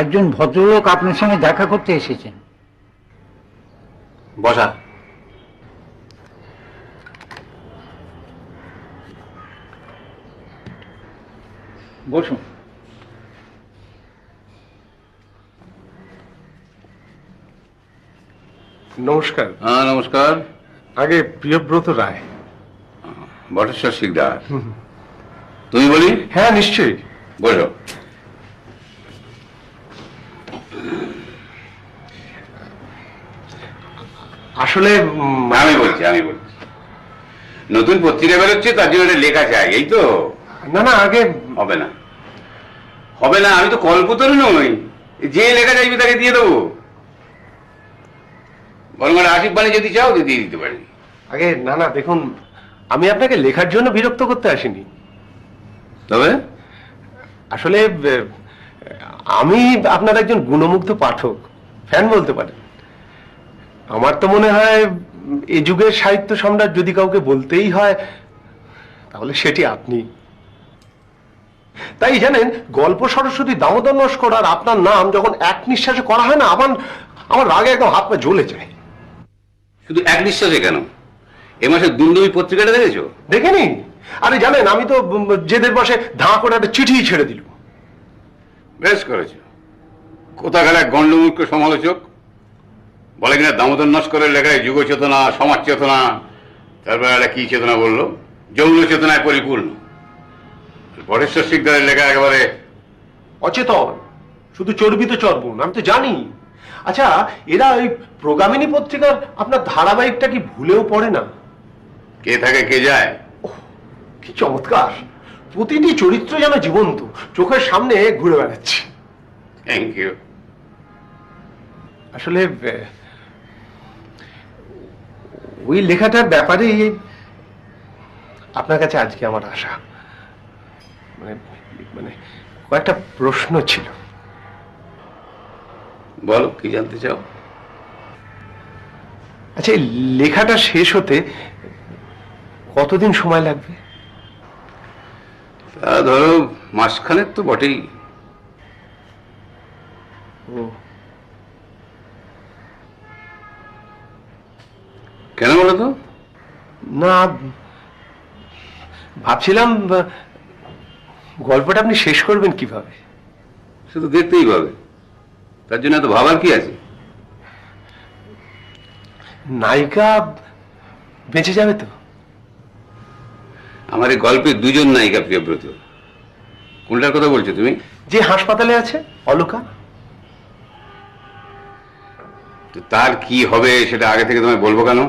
একজন ভদ্রলোক আপনার সঙ্গে দেখা করতে এসেছেন। বসা। বসুন। নমস্কার। হ্যাঁ নমস্কার। আগে প্রিয়ব্রত রায়। বটেশ্বর শিকদার। তুমি বলি? হ্যাঁ নিশ্চয়ই, বসো। আসলে আমি বলছি নতুন পত্রিকা বেরোচ্ছে, তার জন্য একটা লেখা চাই, এই তো? না না, আগে হবে না, হবে না, আমি তো কল্পতরু নই যে লেখা চাইবে তাকে দিয়ে দেবো। বরং আশিক বাণী যদি চাও তো দিয়ে দিতে পারি। আগে না না, দেখুন আমি আপনাকে লেখার জন্য বিরক্ত করতে আসিনি। তবে আসলে আমি আপনার একজন গুণমুগ্ধ পাঠক, ফ্যান বলতে পারেন। আমার তো মনে হয় এই যুগের সাহিত্য সম্রাট যদি কাউকে বলতেই হয় তাহলে সেটি আপনি। তাই জানেন, গল্প সরস্বতী দামোদর নস্কর আর আপনার নাম যখন এক নিঃশ্বাসে করা হয় না, আমার রাগে একদম হাত পা জ্বলে যায়। শুধু এক নিঃশ্বাসে কেন? এ মাসে দুন্দুবি পত্রিকাটা দেখেছো? দেখেনি? আরে জানেন, আমি তো জেদের বসে ধাঁ করে একটা চিঠি ছেড়ে দিল। বেশ করেছো। কোথাকার এক গণ্ডমূর্খ সমালোচক বলে কিনা দামোদর নস্করের লেখায় যুগ চেতনা, সমাজ চেতনা, তারপরে একটা কি চেতনা বললো, যৌন চেতনায় পরিপূর্ণ। বটেশ্বর শিকদারের লেখা একেবারে অচেতন, শুধু চর্বিত চর্বণ। আমি তো জানি। আচ্ছা, এরা ওই প্রগামিনী পত্রিকার আপনার ধারাবাহিকটা কি ভুলেও পড়ে না? কে থাকে কে যায়। কি চমৎকার! প্রতিটি চরিত্র যেন জীবন্ত, চোখের সামনে ঘুরে বেড়াচ্ছে। Thank you. আসলে ওই লেখাটার ব্যাপারে আপনার কাছে আজকে আমার আশা, মানে মানে কয়েকটা প্রশ্ন ছিল। বলো, কি জানতে চাও? আচ্ছা, এই লেখাটা শেষ হতে কতদিন সময় লাগবে? তা ধরো মাসখানেক তো বটেই। ও, কেন বলো তো? না, ভাবছিলাম গল্পটা আপনি শেষ করবেন কিভাবে। সে তো দেখতেই পাবে, তার জন্য এত ভাবার কি আছে? নায়িকা বেঁচে যাবে তো? আমার এই গল্পে দুজন নায়িকা, প্রিয়ব্রত। কোনটার কথা বলছো তুমি? যে হাসপাতালে আছে, অলকা। তো তার কি হবে সেটা আগে থেকে তোমায় বলবো কেন?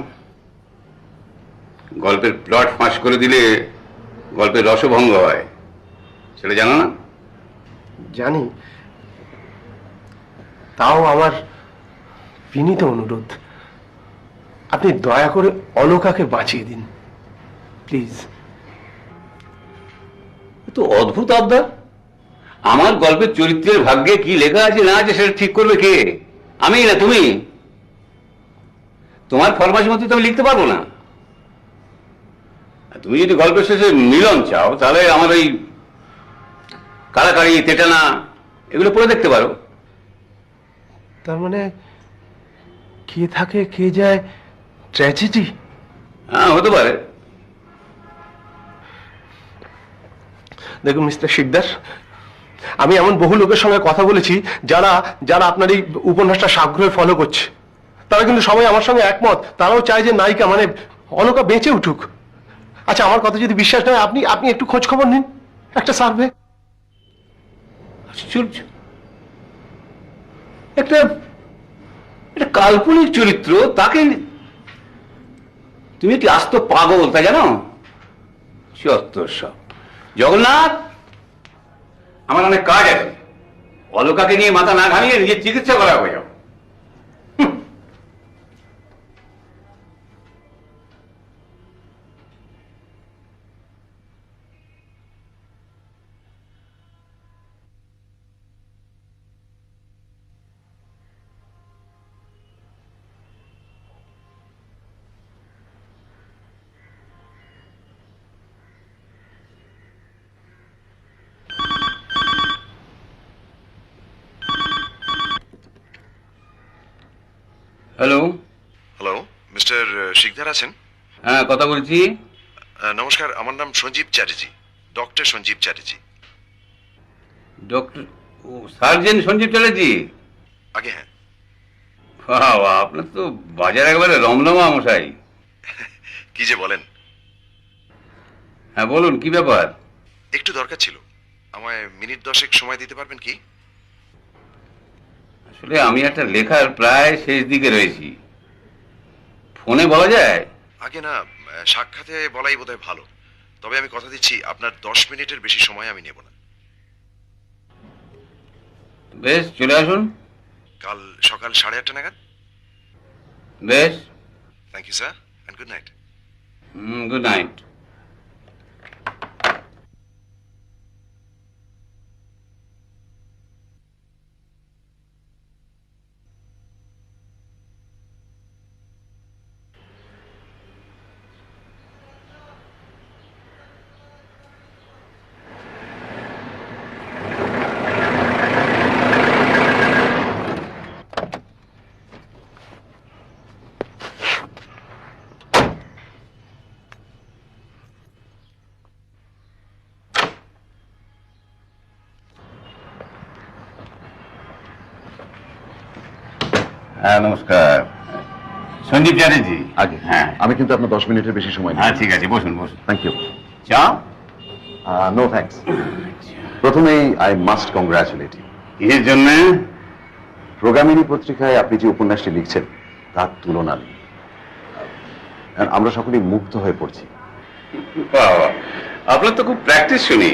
গল্পের প্লট ফাঁস করে দিলে গল্পের রসভঙ্গ হয়, সেটা জানো না? জানি, তাও আমার বিনীত অনুরোধ, আপনি দয়া করে অলকাকে বাঁচিয়ে দিন প্লিজ। তো অদ্ভুত আবদার। আমার গল্পের চরিত্রের ভাগ্যে কি লেখা আছে না আছে সেটা ঠিক করবে কে? আমি না তুমি? তোমার ফরমাইশ মতো তো আমি লিখতে পারবো না। তুমি যদি গল্পের শেষে মিলন চাও তাহলে আমার ওই কাড়াকাড়ি, তেটানা এগুলো পড়ে দেখতে পারো। তার মানে কে থাকে কে যায় ট্র্যাজেডি? হ্যাঁ, হতে পারে। দেখুন মিস্টার শিকদার, আমি এমন বহু লোকের সঙ্গে কথা বলেছি যারা যারা আপনার এই উপন্যাসটা সাগ্রহে ফলো করছে। তারা কিন্তু সবাই আমার সঙ্গে একমত। তারাও চায় যে নায়িকা মানে অলকা বেঁচে উঠুক। আচ্ছা, আমার কথা যদি বিশ্বাস নয়, আপনি আপনি একটু খোঁজ খবর নিন, একটা সার্ভে। আশ্চর্য, একটা একটা কাল্পনিক চরিত্র, তাকে তুমি কি আস্ত পাগল তা জানো? চত্বর সব। জগন্নাথ, আমার অনেক কাজ আছে। অলকাকে নিয়ে মাথা না ঘামিয়ে নিজের চিকিৎসা করা হয়ে যাও। হ্যালো। হ্যালো মিস্টার শিকদার আছেন? হ্যাঁ, কথা বলছি। নমস্কার, আমার নাম সঞ্জীব চ্যাটার্জি, ডক্টর সঞ্জীব চ্যাটার্জি। ডক্টর ও সার্জেন সঞ্জীব চ্যাটার্জি। আগে হ্যাঁ। বাহ বাহ, আপনার তো বাজার একেবারে রমরমা মশাই। কি যে বলেন। হ্যাঁ বলুন, কি ব্যাপার? একটু দরকার ছিল, আমায় মিনিট 10 সময় দিতে পারবেন কি? আসলে আমি একটা লেখার প্রায় শেষ দিকে রয়েছি। ফোনে বলা যায়? আগে না, সাক্ষাতে বলাই বোধহয় ভালো। তবে আমি কথা দিচ্ছি, আপনার 10 মিনিটের বেশি সময় আমি নেব না। বেশ, চলে আসুন। কাল সকাল 8:30 নাগাদ। বেশ। Thank you sir, and good night. Good night. হ্যাঁ নমস্কার, সঞ্জীব চ্যাটার্জি। আগে হ্যাঁ আমি কিন্তু আপনার 10 মিনিটের বেশি সময় নেই। হ্যাঁ ঠিক আছে, বসুন বসুন। Thank you. চা? No thanks. প্রথমেই আই মাস্ট কংগ্রাচুলেট ইউ। এর জন্য? প্রোগ্রামিনী পত্রিকায় আপনি যে উপন্যাসটি লিখছেন তার তুলনা নেই। আমরা সকলেই মুগ্ধ হয়ে পড়ছি। বাবা, আপনার তো খুব প্র্যাকটিস শুনি।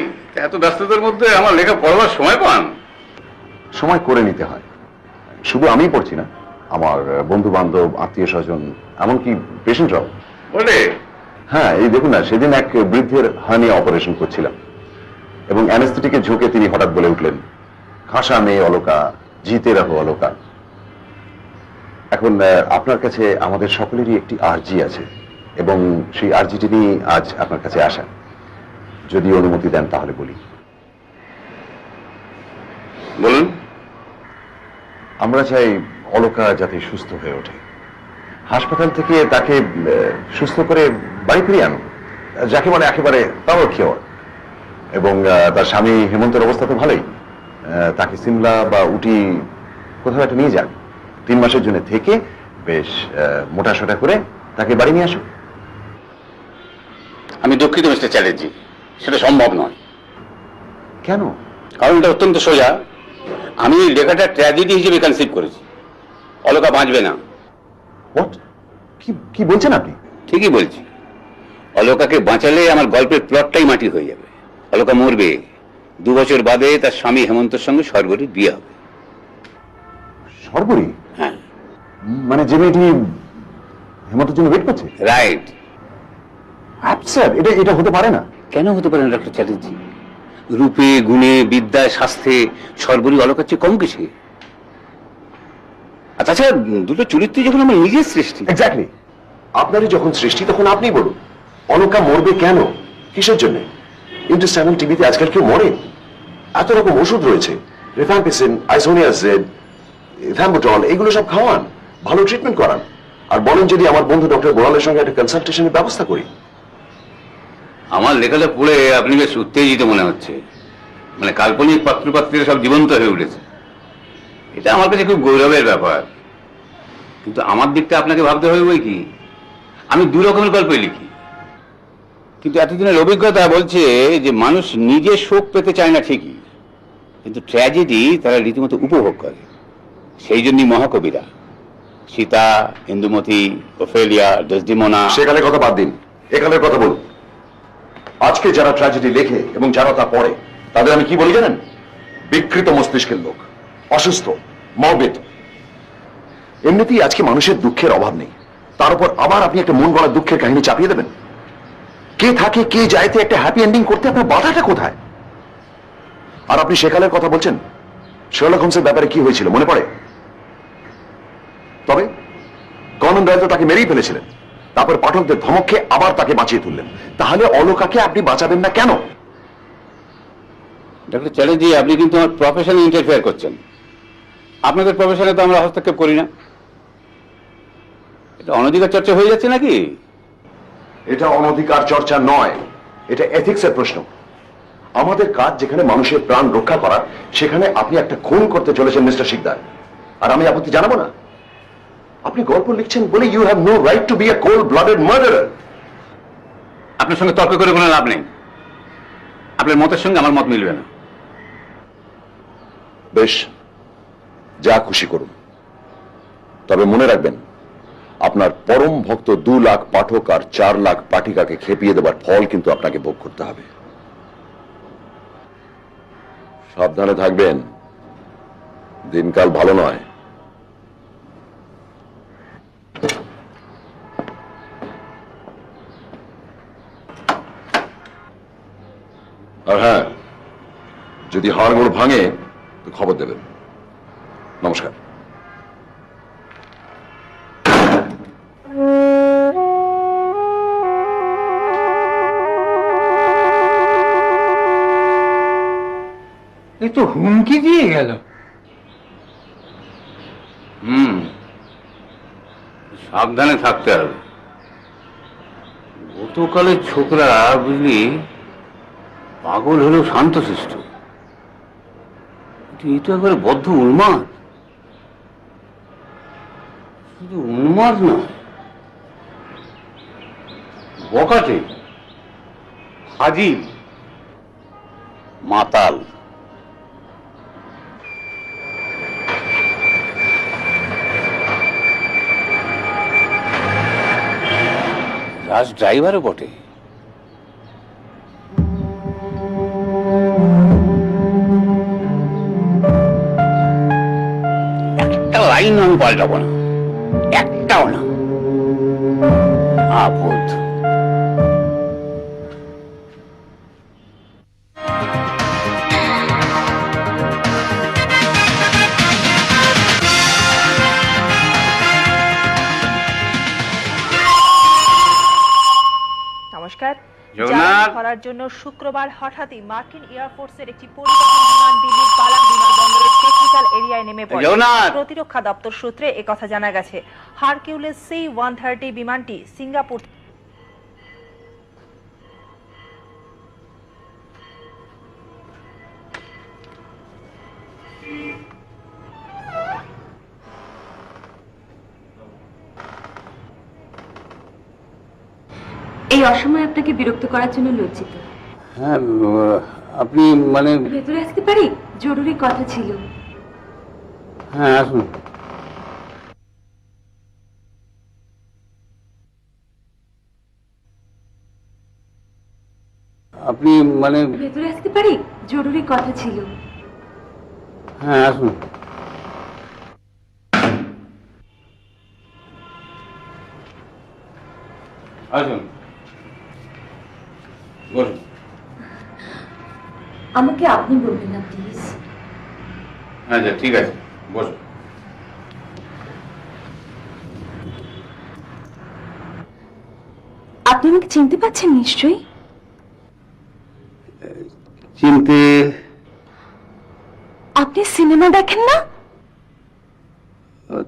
এত ব্যস্ততার মধ্যে আমার লেখা পড়বার সময় পান? সময় করে নিতে হয়। শুধু আমিই পড়ছি না, আমার বন্ধু বান্ধব, আত্মীয় স্বজন, এমনকি পেশেন্টরাও। বলে? হ্যাঁ, এই দেখুন না, সেদিন এক বৃদ্ধের হার্নিয়া অপারেশন করছিলাম এবং অ্যানেস্থেটিকে ঝুঁকে তিনি হঠাৎ বলে উঠলেন, খাসা মেয়ে অলকা, জিতে রাখো অলকা। এখন আপনার কাছে আমাদের সকলেরই একটি আর্জি আছে এবং সেই আর্জিটি নিয়ে আজ আপনার কাছে আসা। যদি অনুমতি দেন তাহলে বলি। বলুন। আমরা চাই অলকা যাতে সুস্থ হয়ে ওঠে। হাসপাতাল থেকে তাকে সুস্থ করে বাড়ি ফিরিয়ে আনুন, যাকে মানে একেবারে পাওয়ার কিওর। এবং তার স্বামী হেমন্তের অবস্থা তো ভালোই, তাকে সিমলা বা উটি কোথাও একটা নিয়ে যান। 3 মাসের জন্য থেকে বেশ মোটাসোটা করে তাকে বাড়ি নিয়ে আসুন। আমি দুঃখিত মিস্টার চ্যাটার্জি, সেটা সম্ভব নয়। কেন? কারণ এটা অত্যন্ত সোজা। আমি লেখাটা ট্র্যাজেডি হিসেবে কনসিভ করেছি। অলকা বাঁচবে না। হোয়াট? কি বলছেন আপনি? ঠিকই বলছি। অলকাকে বাঁচালে আমার গল্পের প্লটটাই মাটি হয়ে যাবে। অলকা মরবে, 2 বছর বাদে তার স্বামী হেমন্তের সঙ্গে সর্বরী বিয়ে হবে। সর্বরী? হ্যাঁ, মানে যে মেয়েটি হেমন্তের জন্য ওয়েট করছে? রাইট। অ্যাবসার্ড! এটা হতে পারে না। কেন হতে পারে না ডক্টর চ্যাটার্জি? রূপে, গুণে, বিদ্যায়, স্বাস্থ্যে সর্বরী অলকার চেয়ে কম কিছু। আর তাছাড়া দুটো চরিত্র যখন আমার নিজের সৃষ্টি। এক্স্যাক্টলি। আপনারই যখন সৃষ্টি তখন আপনিই বলুন, অলকা মরবে কেন? কিসের জন্য? ইন্টারস্ট্যানাল টিভিতে আজকাল কেউ মরে? এত রকম ওষুধ রয়েছে, রিফ্যাম্পিসিন, আইসোনিয়াজেড, থাম্বোটল, এগুলো সব খাওয়ান, ভালো ট্রিটমেন্ট করান। আর বলেন যদি আমার বন্ধু ডক্টর বোরালের সঙ্গে একটা কনসালটেশনের ব্যবস্থা করি। আমার লেখাটা পড়ে আপনি বেশ উত্তেজিত মনে হচ্ছে। মানে কাল্পনিক পাত্রপাত্রীরা সব জীবন্ত হয়ে উঠেছে। এটা আমার কাছে খুব গৌরবের ব্যাপার। কিন্তু আমার দিকটা আপনাকে ভাবতে হবে বই কি, আমি 2 রকমের গল্পই লিখি। কিন্তু এতদিনের অভিজ্ঞতা বলছে যে মানুষ নিজে শোক পেতে চায় না ঠিকই, কিন্তু ট্র্যাজেডি তারা রীতিমতো উপভোগ করে। সেই জন্যই মহাকবিরা সীতা, ইন্দুমতি, ওফেলিয়া, ডেসডিমোনা। সেকালের কথা বাদ দিন, একালের কথা বলুন। আজকে যারা ট্র্যাজেডি লেখে এবং যারা তা পড়ে তাদের আমি কি বলি জানেন? বিকৃত মস্তিষ্কের লোক, অসুস্থ, মরবিড। এমনিতেই আজকে মানুষের দুঃখের অভাব নেই, তার উপর আবার আপনি একটা মন গড়া দুঃখের কাহিনী চাপিয়ে দেবেন। কে থাকে কে যায়তে একটা হ্যাপি এন্ডিং করতে আপনার বাধাটা কোথায়? আর আপনি সেকালের কথা বলছেন, শার্লক হোমসের ব্যাপারে কি হয়েছিল মনে পড়ে? তবে কনন ডয়েল তো তাকে মেরেই ফেলেছিলেন, তারপর পাঠকদের ধমক খেয়ে আবার তাকে বাঁচিয়ে তুললেন। তাহলে অলকাকে আপনি বাঁচাবেন না কেন? ডক্টর চ্যাটার্জি, আপনি কিন্তু আমার প্রফেশনে ইন্টারফেয়ার করছেন। আপনাদের প্রফেশনে তো আমরা হস্তক্ষেপ করি না। এটা অনধিকার চর্চা হয়ে যাচ্ছে নাকি? এটা অনধিকার চর্চা নয়, এটা এথিক্সের প্রশ্ন। আমাদের কাজ যেখানে মানুষের প্রাণ রক্ষা করা, সেখানে আপনি একটা খুন করতে চলেছেন মিস্টার শিকদার, আর আমি আপত্তি জানাবো না? আপনি গল্প লিখছেন বলে you have no right to be a cold blooded murderer. আপনার সঙ্গে তর্ক করে কোনো লাভ নেই। আপনার মতের সঙ্গে আমার মত মিলবে না। বেশ, যা খুশি করুন, তবে মনে রাখবেন আপনার পরম ভক্ত 2 লাখ পাঠক আর 4 লাখ পাঠিকাকে খেপিয়ে দেবার ফল কিন্তু আপনাকে ভোগ করতে হবে। সাবধানে থাকবেন, দিনকাল ভালো নয়। আর হ্যাঁ, যদি হাড়গোড় ভাঙে তো খবর দেবেন। নমস্কার। এ তো হুমকি দিয়ে গেল। সাবধানে থাকতে হবে। গতকালের ছোকরা বুঝলি পাগল হলেও শান্তশিষ্ট, এই তো একবারে বদ্ধ উন্মাদ। শুধু উন্মাদ নয়, বকাটে, হাজির, মাতাল। রাজ ড্রাইভারও বটে। একটা লাইন আমি পাল্টাবো না, একটাও না। আপদ। নমস্কার। জগন্নাথ। জ্বালানি ভরার জন্য শুক্রবার হঠাৎই মার্কিন এয়ারফোর্সের একটি পরিবহন বিমান দিল্লির পালাম বিমানবন্দরের টেকনিক্যাল এরিয়ায় নেমে পড়ে। জগন্নাথ। প্রতিরক্ষা দপ্তর সূত্রে একথা জানা গেছে। হারকিউলিস C-130 বিমানটি সিঙ্গাপুর এই অসময়ে আপনাকে বিরক্ত করার জন্য লজ্জিত। হ্যাঁ, আপনি মানে? ভেতরে আসতে পারি? জরুরি কথা ছিল। হ্যাঁ, আসুন। আপনি মানে? ভেতরে আসতে পারি? জরুরি কথা ছিল। হ্যাঁ, আসুন। আসুন, বসুন। আমাকে আপনি বলবেন না প্লিজ। আচ্ছা, ঠিক আছে, বসুন। আপনি আমাকে চিনতে পারছেন নিশ্চয়ই? চিনতে? আপনি সিনেমা দেখেন না?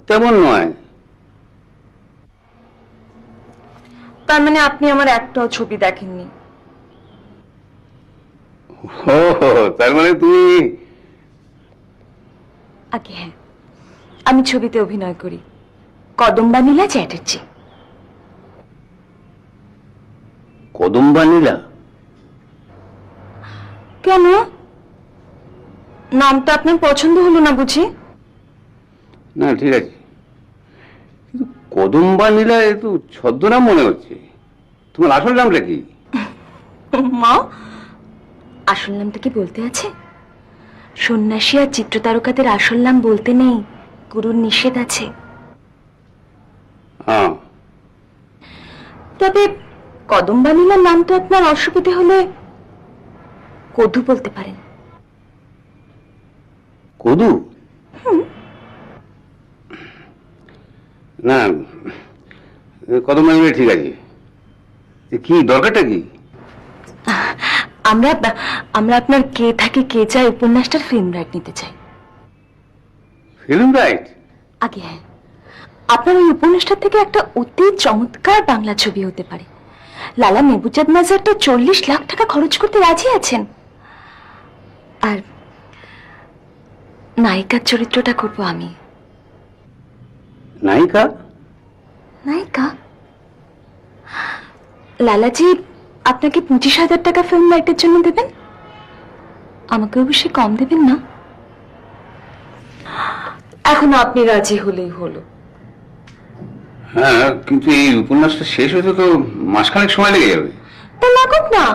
তেমন নয়। তার মানে আপনি আমার একটাও ছবি দেখেননি? ও, তার মানে তুমি? আগে হ্যাঁ, আমি ছবিতে অভিনয় করি, কদম্বা নীলা চ্যাটার্জি। কদম্বা নীলা? কেন, নামটা আপনার পছন্দ হলো না বুঝি? না, ঠিক আছে, কিন্তু কদম্বা নীলা একটু ছদ্মনাম মনে হচ্ছে। তোমার আসল নামটা কি? মা, আসল নামটা কি বলতে আছে? সন্ন্যাসী আর চিত্রতারকাদের আসল নাম বলতে নেই, গুরুর নিষেধ আছে। হ্যাঁ, তবে কদম্বা নীলার নাম তো আপনার অসুবিধে হলে কদু বলতে পারেন। কদু? না, কদম্বা নীলা ঠিক আছে। কি দরকারটা কি? আমরা আমরা আপনার কে থাকে কে চায় উপন্যাসটার ফিল্ম রাইট নিতে চাই। Film right? আগে হ্যাঁ, আপনার ওই উপন্যাসটা থেকে একটা অতি চমৎকার বাংলা ছবি হতে পারে। লালা মেহবুজাদ নাজার তো 40 লাখ টাকা খরচ করতে রাজি আছেন। আর নায়িকার চরিত্রটা করবো আমি। নায়িকা? নায়িকা? লালাজি আপনাকে 25,000 টাকা ফিল্ম লাইটের জন্য দেবেন, আমাকে অবশ্যই কম দেবেন না। এখন আপনি রাজি হলেই হলো। হ্যাঁ, কিন্তু এই উপন্যাসটা শেষ হতে তো মাসখানেক সময় লেগে যাবে। তা লাগুক না,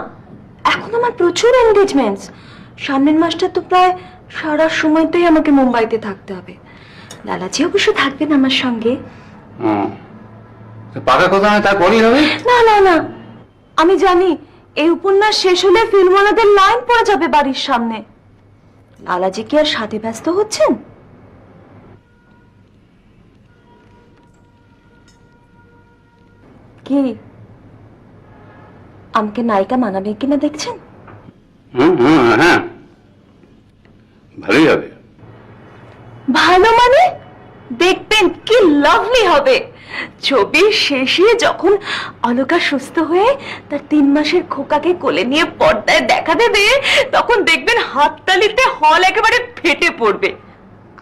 এখন আমার প্রচুর এনগেজমেন্টস। সামনের মাসটা তো প্রায় সারা সময়টাই আমাকে মুম্বাইতে থাকতে হবে। লালাজি অবশ্য থাকবেন আমার সঙ্গে। পাকা কথা নয়, তারপরই হবে। না না না, আমি জানি এই উপন্যাস শেষ হলে ফিল্মওয়ালাদের লাইন পড়ে যাবে বাড়ির সামনে। লালাজি কি আর সাথে ব্যস্ত হচ্ছেন? কি আমাকে নায়িকা মানাবে কিনা দেখছেন? হ্যাঁ, ভালোই হবে। ভালো মানে দেখবেন কি লাভলি হবে। ছবির শেষে যখন অলকা সুস্থ হয়ে তার 3 মাসের খোকাকে কোলে নিয়ে পর্দায় দেখা দেবে, তখন দেখবেন হাততালিতে হল একেবারে ফেটে পড়বে।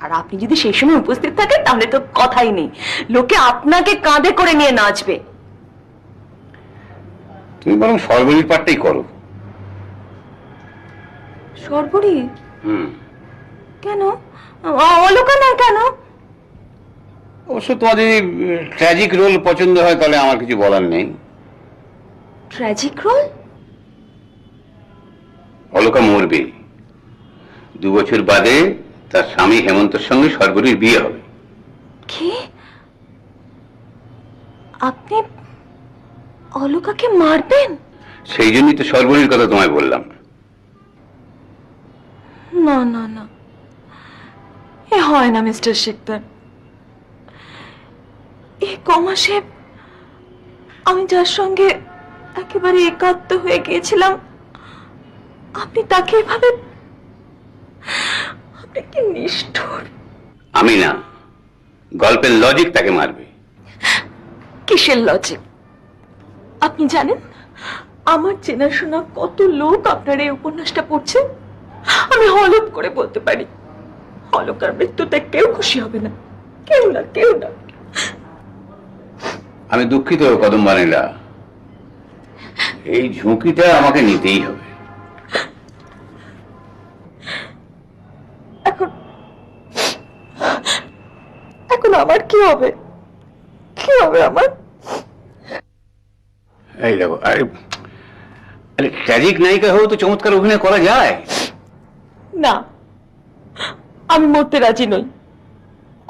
আর আপনি যদি সেই সময় উপস্থিত থাকেন তাহলে তো কথাই নেই, লোকে আপনাকে কাঁধে করে নিয়ে নাচবে। তুমি বরং সর্বরীর পাঠটাই করো। সর্বরী? কেন? অলকা না কেন? অবশ্য তোমার যদি ট্র্যাজিক রোল পছন্দ হয় তাহলে আমার কিছু বলার নেই। Tragic role? অলকা মরবে, 2 বছর বাদে তার স্বামী হেমন্তের সঙ্গে সর্বরীর বিয়ে হবে। কি? আপনি অলকাকে মারবেন? সেই জন্যই তো সর্বরীর কথা তোমায় বললাম। না না না, এ হয় না মিস্টার শিকদার। এই কমাসে আমি যার সঙ্গে একেবারে একাত্ম হয়ে গিয়েছিলাম, আপনি তাকে এভাবে, আপনি কি নিষ্ঠুর। আমি না, গল্পের লজিক তাকে মারবে। কিসের লজিক? আপনি জানেন আমার চেনাশোনা কত লোক আপনার এই উপন্যাসটা পড়ছে। আমি হলফ করে বলতে পারি অলকার মৃত্যুতে কেউ খুশি হবে না, কেউ না, কেউ না। আমি দুঃখিত কদম্বানীলা, এই ঝুঁকিটা আমাকে নিতেই হবে। এখন এখন আমার কি হবে? কি হবে আমার? এই দেখো, আরে ট্র্যাজিক নায়িকা হয়েও তো চমৎকার অভিনয় করা যায়। না, আমি মরতে রাজি নই,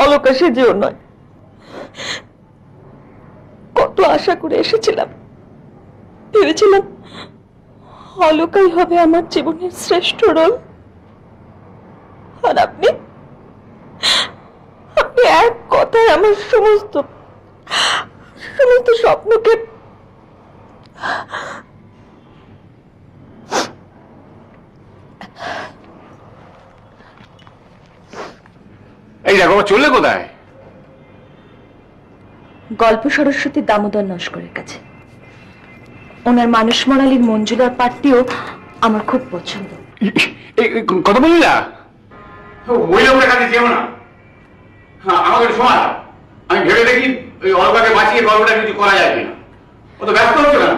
অলকা সেজেও নয়। কত আশা করে এসেছিলাম, ভেবেছিলাম অলকাই হবে আমার জীবনের শ্রেষ্ঠ রোল। আর আপনি আপনি এক কথায় আমার সমস্ত স্বপ্নকে এই দেখো, চললে কোথায়? গল্প সরস্বতী দামোদর নস্করের কাছে। ওনার মানুষ মরালির মঞ্জুলার পাঠটিও আমার খুব পছন্দ। কথা বলি না, ওই লোকের কাছে যেও না। হ্যাঁ, আমাকে সময় আমি ভেবে দেখি ওই অলকাকে বাঁচিয়ে গল্পটা কিছু করা যায় কিনা। ও তো ব্যস্ত হচ্ছে না।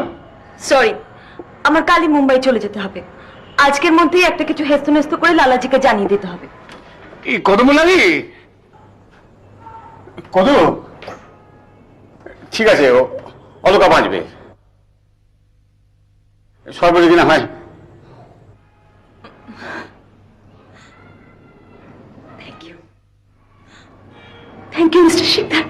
সরি, আমার কালই মুম্বাই চলে যেতে হবে। আজকের মধ্যেই একটা কিছু হেস্তনেস্ত করে লালাজিকে জানিয়ে দিতে হবে। এই কত বললি? কত? ঠিক আছে, অলকা বাঁচবে, সর্বদিকে না হয়। Thank you mister Sikdar.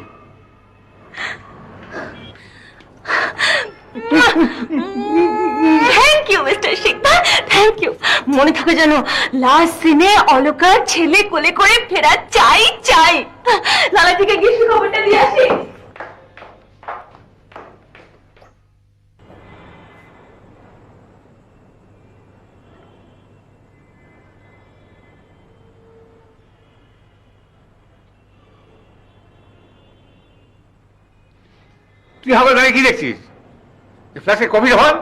Thank you mister Sikdar, thank you. মনে থাকে যেন লাস্ট সিনে অলকার ছেলে কোলে করে ফেরা চাই চাই। লালাজিকে গিয়ে খবরটা দিয়ে আসি। তুই হবে দাঁড়িয়ে কি দেখছিস? ফ্ল্যাশে কফি হল।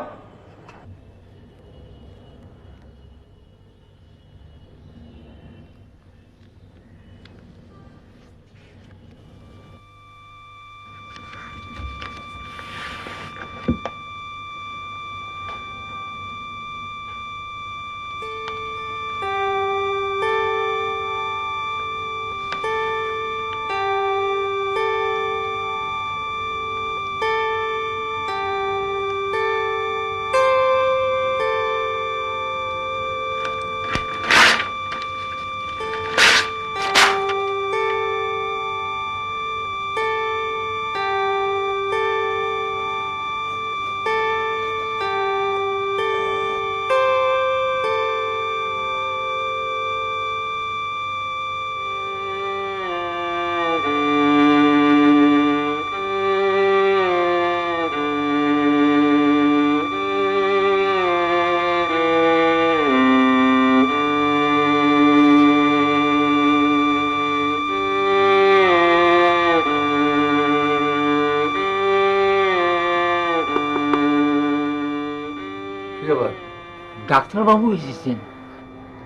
ডাক্তারবাবু এসেছেন?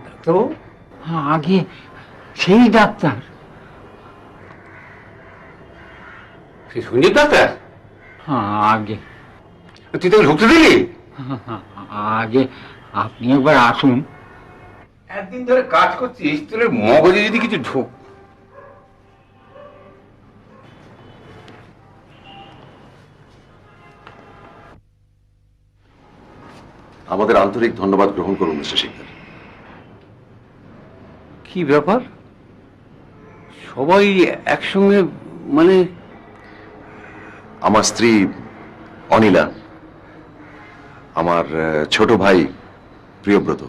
ডাক্তারবাবু? হ্যাঁ, আগে সেই ডাক্তার। সঞ্জীব ডাক্তার? হ্যাঁ, আগে। তুই তোকে ঢুকতে দিলি? আগে আপনি একবার আসুন। একদিন ধরে কাজ করছিস, তোর মগজে যদি কিছু ঢোক। আমাদের আন্তরিক ধন্যবাদ গ্রহণ করুন মিস্টার শিকদার। কি ব্যাপার, সবাই একসঙ্গে? মানে আমার স্ত্রী অনিলা, আমার ছোট ভাই প্রিয়ব্রত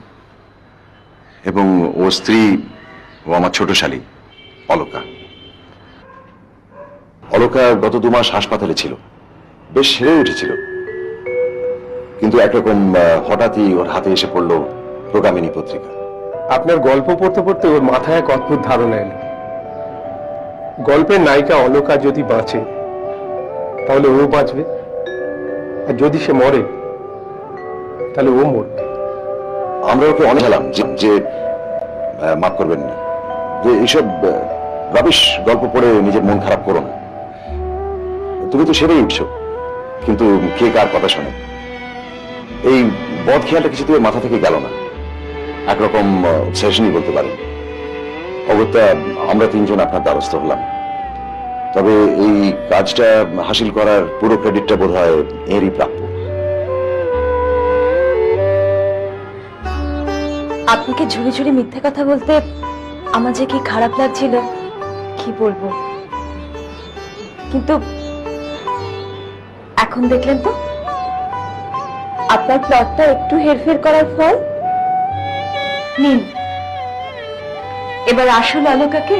এবং ওর স্ত্রী ও আমার ছোট শালী অলকা। অলকা গত 2 মাস হাসপাতালে ছিল, বেশ সেরে উঠেছিল, কিন্তু একরকম হঠাৎই ওর হাতে এসে পড়লো প্রগামিনী পত্রিকা। আপনার গল্প পড়তে পড়তে ওর মাথায় এক অদ্ভুত ধারণা এলো। গল্পের নায়িকা অলকা যদি বাঁচে তাহলে ও বাঁচবে, আর যদি সে মরে তাহলে ও মরবে। আমরা ওকে অনেক বললাম যে মাফ করবেন না, যে এইসব রাবিশ গল্প পড়ে নিজের মন খারাপ করো না। তুমি তো সেরেই উঠছো, কিন্তু কে কার কথা শোনে? এই বদ খেয়ালটা কিছু তোমার মাথা থেকে গেল না, একরকম সেশনই বলতে পারেন। অগত্যা আমরা 3 জন আপনার দ্বারস্থ হলাম, তবে এই কাজটা হাসিল করার পুরো ক্রেডিটটা বোধ হয় এরই প্রাপ্য। আপনাকে ঝুড়ি ঝুড়ি মিথ্যে কথা বলতে আমার যে কি খারাপ লাগছিল কি বলবো, কিন্তু এখন দেখলেন তো আপনার প্লটটা একটু হেরফের করার ফল। নিন, এবার আসল আলোকাকে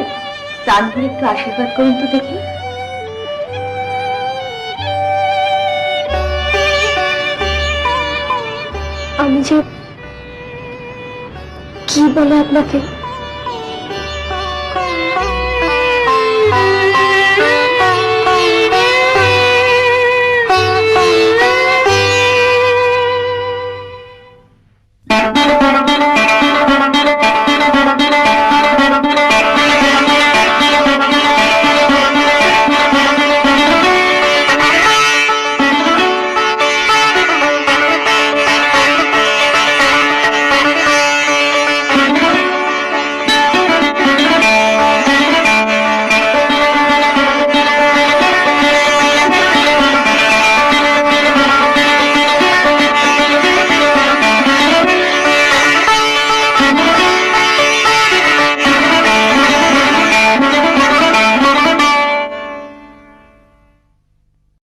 প্রাণ ভরে একটু আশীর্বাদ করুন তো দেখি। আমি যে কি বলে আপনাকে